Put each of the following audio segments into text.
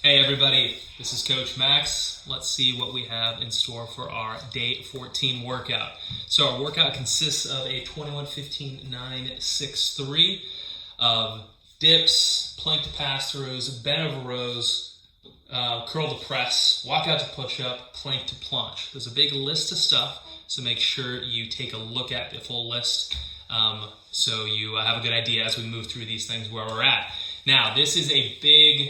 Hey everybody, this is Coach Max. Let's see what we have in store for our day 14 workout. So our workout consists of a 21-15-9-6-3 of dips, plank to pass-throughs, bent over rows, curl to press, walkout to push-up, plank to planche. There's a big list of stuff, so make sure you take a look at the full list so you have a good idea as we move through these things where we're at. Now, this is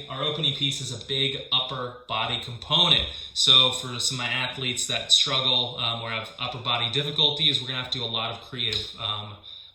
our opening piece is a big upper body component. So for some of my athletes that struggle or have upper body difficulties, we're gonna have to do a lot of creative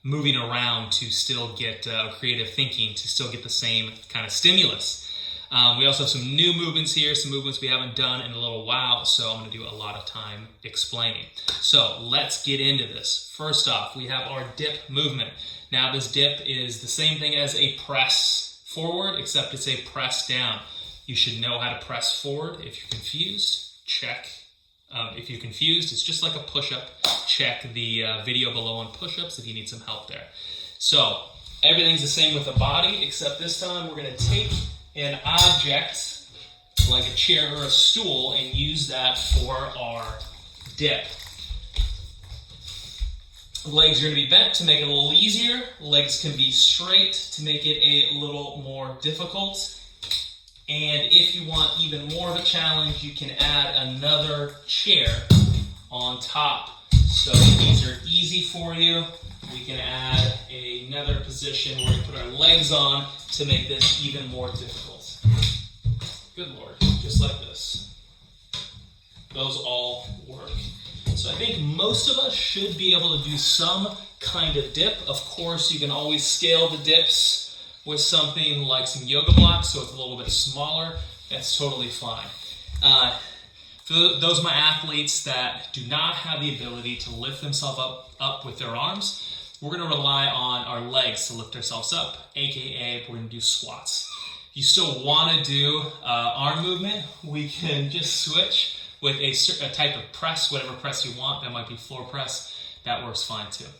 moving around to still get creative thinking, to still get the same kind of stimulus. We also have some new movements here, some movements we haven't done in a little while, so I'm gonna do a lot of time explaining. So let's get into this. First off, we have our dip movement. Now this dip is the same thing as a press forward, except it's a press down. You should know how to press forward. If you're confused, check. If you're confused, it's just like a push-up. Check the video below on push-ups if you need some help there. So everything's the same with the body, except this time we're gonna take an object like a chair or a stool and use that for our dip. Legs are going to be bent to make it a little easier. Legs can be straight to make it a little more difficult. And if you want even more of a challenge, you can add another chair on top. So if these are easy for you, we can add another position where we put our legs on to make this even more difficult. Good Lord, just like this. Those all work. So I think most of us should be able to do some kind of dip. Of course, you can always scale the dips with something like some yoga blocks, so it's a little bit smaller. That's totally fine. For those of my athletes that do not have the ability to lift themselves up with their arms, we're going to rely on our legs to lift ourselves up, aka we're going to do squats. If you still want to do arm movement, we can just switch with a type of press, whatever press you want. That might be floor press. That works fine too.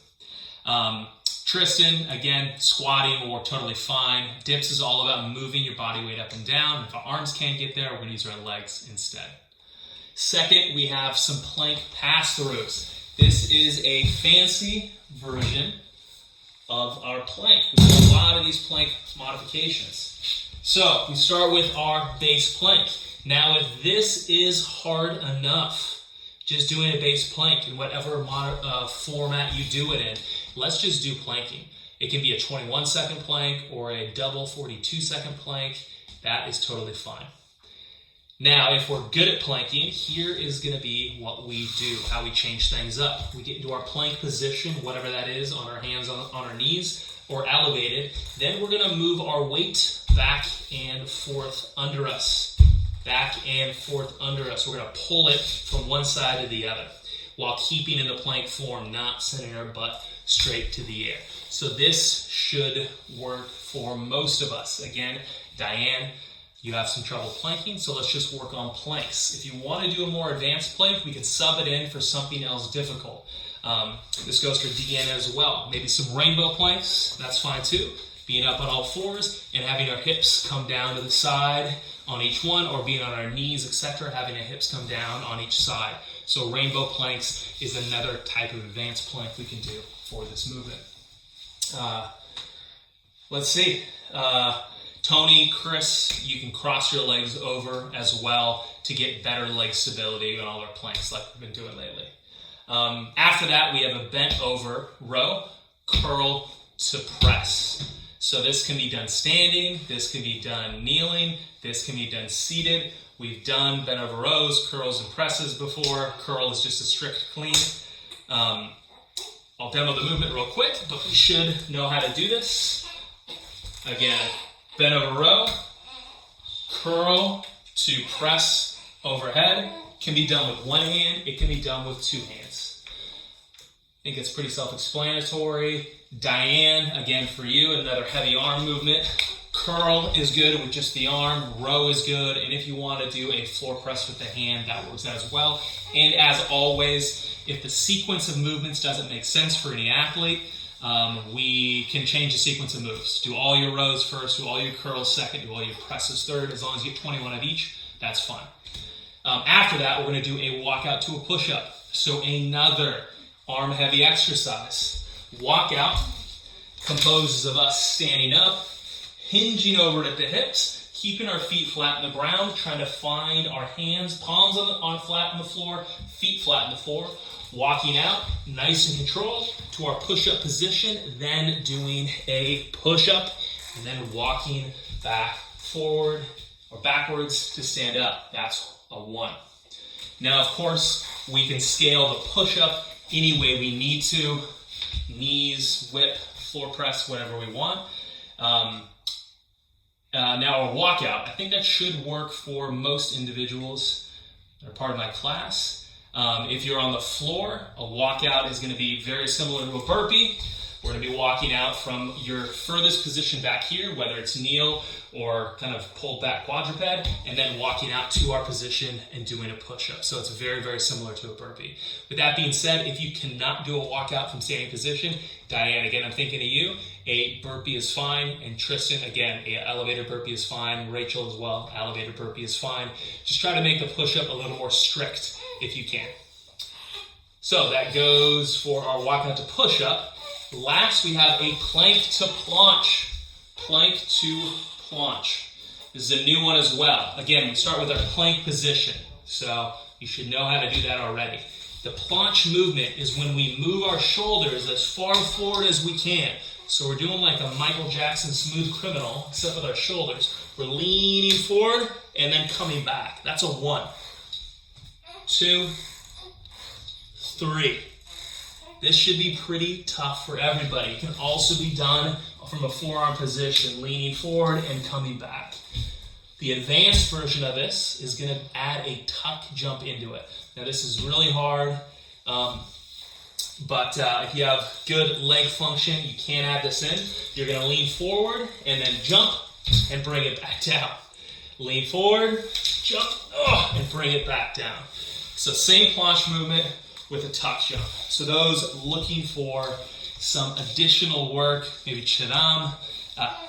Tristan, again, squatting will work totally fine. Dips is all about moving your body weight up and down. If our arms can't get there, we're going to use our legs instead. Second, we have some plank pass-throughs. This is a fancy version of our plank. We do a lot of these plank modifications. So we start with our base plank. Now, if this is hard enough, just doing a base plank in whatever format you do it in, let's just do planking. It can be a 21-second plank or a double 42-second plank. That is totally fine. Now, if we're good at planking, here is going to be what we do, how we change things up. We get into our plank position, whatever that is, on our hands on our knees or elevated. Then we're going to move our weight back and forth under us. Back and forth under us. We're going to pull it from one side to the other while keeping in the plank form, not sending our butt straight to the air. So this should work for most of us. Again, Diane, you have some trouble planking, so let's just work on planks. If you want to do a more advanced plank, we can sub it in for something else difficult. This goes for Deanna as well. Maybe some rainbow planks, that's fine too. Being up on all fours and having our hips come down to the side on each one, or being on our knees, etc., having our hips come down on each side. So rainbow planks is another type of advanced plank we can do for this movement. Let's see. Tony, Chris, you can cross your legs over as well to get better leg stability on all our planks like we've been doing lately. After that, we have a bent over row, curl to press. So this can be done standing, this can be done kneeling, this can be done seated. We've done bent over rows, curls, and presses before. Curl is just a strict clean. I'll demo the movement real quick, but we should know how to do this. Again, bent over row, curl to press overhead. Can be done with one hand, it can be done with two hands. I think it's pretty self-explanatory. Diane, again for you, another heavy arm movement. Curl is good with just the arm, row is good, and if you want to do a floor press with the hand, that works as well. And as always, if the sequence of movements doesn't make sense for any athlete, we can change the sequence of moves. Do all your rows first, do all your curls second, do all your presses third. As long as you get 21 of each, that's fine. After that, we're going to do a walkout to a push-up. So another arm-heavy exercise. Walkout composes of us standing up, hinging over at the hips, keeping our feet flat on the ground, trying to find our hands, palms on flat on the floor, feet flat on the floor, walking out nice and controlled to our push-up position, then doing a push-up, and then walking back forward or backwards to stand up. That's a 1. Now, of course, we can scale the push-up any way we need to. Knees, whip, floor press, whatever we want. Now our walkout, I think that should work for most individuals that are part of my class. If you're on the floor, a walkout is going to be very similar to a burpee. We're going to be walking out from your furthest position back here, whether it's kneel or kind of pulled back quadruped, and then walking out to our position and doing a push-up. So it's very, very similar to a burpee. With that being said, if you cannot do a walkout from standing position, Diane, again, I'm thinking of you, a burpee is fine, and Tristan, again, a elevator burpee is fine, Rachel as well, elevator burpee is fine. Just try to make the push-up a little more strict if you can. So that goes for our walkout to push-up. Last, we have a plank to planche. Plank to planche. This is a new one as well. Again, we start with our plank position, so you should know how to do that already. The planche movement is when we move our shoulders as far forward as we can. So we're doing like a Michael Jackson Smooth Criminal, except with our shoulders. We're leaning forward and then coming back. That's a 1, 2, 3. This should be pretty tough for everybody. It can also be done from a forearm position, leaning forward and coming back. The advanced version of this is going to add a tuck jump into it. Now this is really hard, but if you have good leg function, you can add this in. You're going to lean forward and then jump and bring it back down. Lean forward, jump, and bring it back down. So same planche movement with a tuck jump. So those looking for some additional work, maybe Chidam,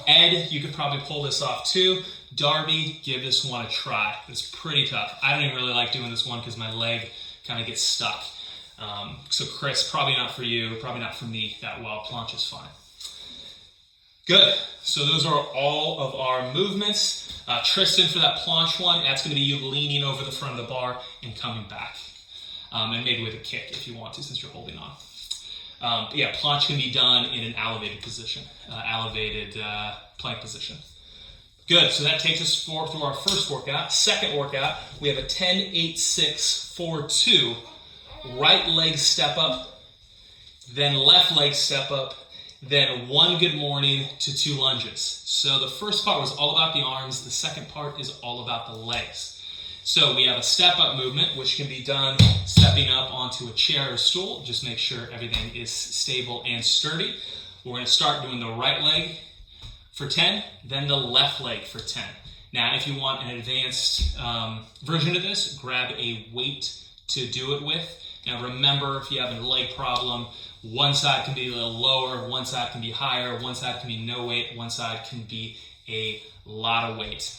Ed, you could probably pull this off too. Darby, give this one a try. It's pretty tough. I don't even really like doing this one because my leg kind of gets stuck. So Chris, probably not for you, probably not for me that well. Planche is fine. Good. So those are all of our movements. Tristan, for that planche one, that's going to be you leaning over the front of the bar and coming back. And maybe with a kick if you want to, since you're holding on. But yeah, planche can be done in an elevated position, plank position. Good, so that takes us through our first workout. Second workout, we have a 10, 8, 6, 4, 2. Right leg step up, then left leg step up, then 1 good morning to 2 lunges. So the first part was all about the arms. The second part is all about the legs. So we have a step-up movement, which can be done stepping up onto a chair or stool. Just make sure everything is stable and sturdy. We're going to start doing the right leg for 10, then the left leg for 10. Now, if you want an advanced version of this, grab a weight to do it with. Now, remember, if you have a leg problem, one side can be a little lower, one side can be higher, one side can be no weight, one side can be a lot of weight.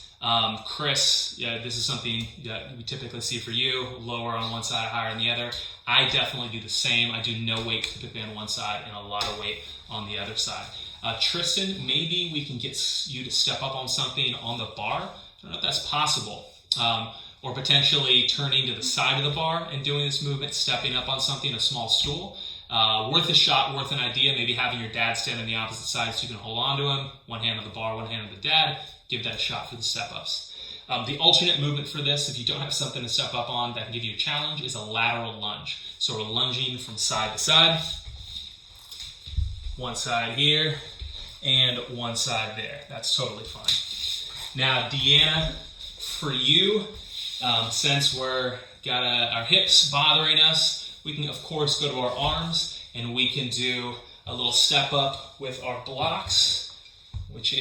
Chris, this is something that we typically see for you, lower on one side, higher on the other. I definitely do the same. I do no weight typically on one side and a lot of weight on the other side. Tristan, maybe we can get you to step up on something on the bar. I don't know if that's possible. Or potentially turning to the side of the bar and doing this movement, stepping up on something, a small stool. Worth a shot, worth an idea. Maybe having your dad stand on the opposite side so you can hold on to him. One hand on the bar, one hand on the dad. Give that a shot for the step-ups. The alternate movement for this, if you don't have something to step up on that can give you a challenge, is a lateral lunge. So we're lunging from side to side. One side here and one side there. That's totally fine. Now, Deanna, for you, since we're got our hips bothering us, we can, of course, go to our arms and we can do a little step up with our blocks, which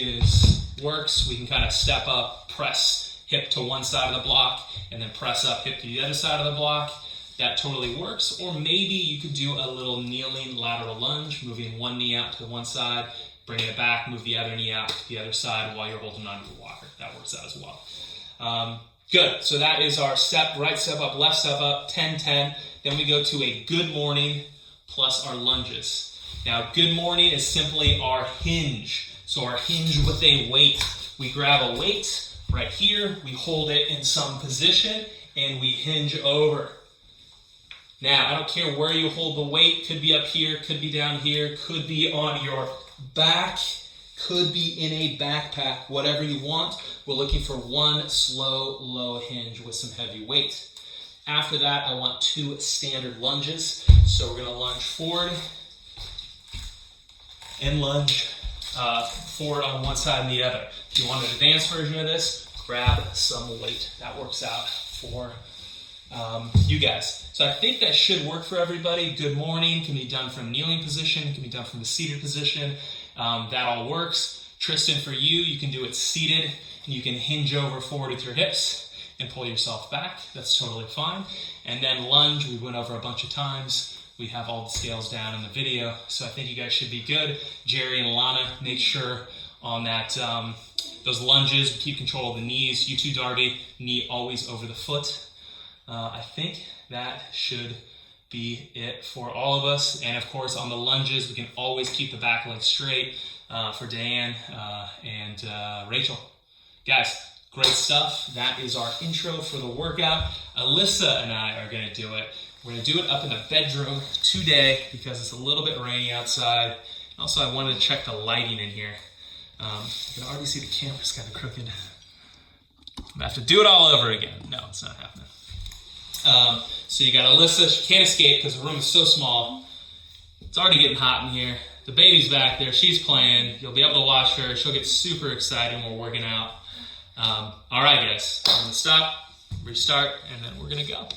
works. We can kind of step up, press hip to one side of the block, and then press up hip to the other side of the block. that totally works. Or maybe you could do a little kneeling lateral lunge, moving one knee out to the one side, bringing it back, move the other knee out to the other side while you're holding on to the walker. That works out as well. Good. So that is our right step up, left step up, 10-10. Then we go to a good morning plus our lunges. Now, good morning is simply our hinge. So our hinge with a weight. We grab a weight right here, we hold it in some position, and we hinge over. Now, I don't care where you hold the weight. Could be up here, could be down here, could be on your back, could be in a backpack, whatever you want. We're looking for one slow, low hinge with some heavy weight. After that, I want 2 standard lunges. So we're going to lunge forward and lunge forward on one side and the other. If you want an advanced version of this, grab some weight. That works out for you guys. So I think that should work for everybody. Good morning can be done from kneeling position, can be done from the seated position. That all works. Tristan, for you, you can do it seated, and you can hinge over forward with your hips and pull yourself back. That's totally fine. And then lunge, we went over a bunch of times. We have all the scales down in the video, so I think you guys should be good. Jerry and Lana, make sure on that those lunges, keep control of the knees. You too, Darby, knee always over the foot. I think that should be it for all of us. And of course, on the lunges, we can always keep the back leg straight for Dan and Rachel. Guys, great stuff. That is our intro for the workout. Alyssa and I are going to do it. We're going to do it up in the bedroom today because it's a little bit rainy outside. Also, I wanted to check the lighting in here. You can already see the camera's kind of crooked. I'm going to have to do it all over again. No, it's not happening. So you got Alyssa. She can't escape because the room is so small. It's already getting hot in here. The baby's back there. She's playing. You'll be able to watch her. She'll get super excited when we're working out. All right, guys. I'm going to stop, restart, and then we're going to go.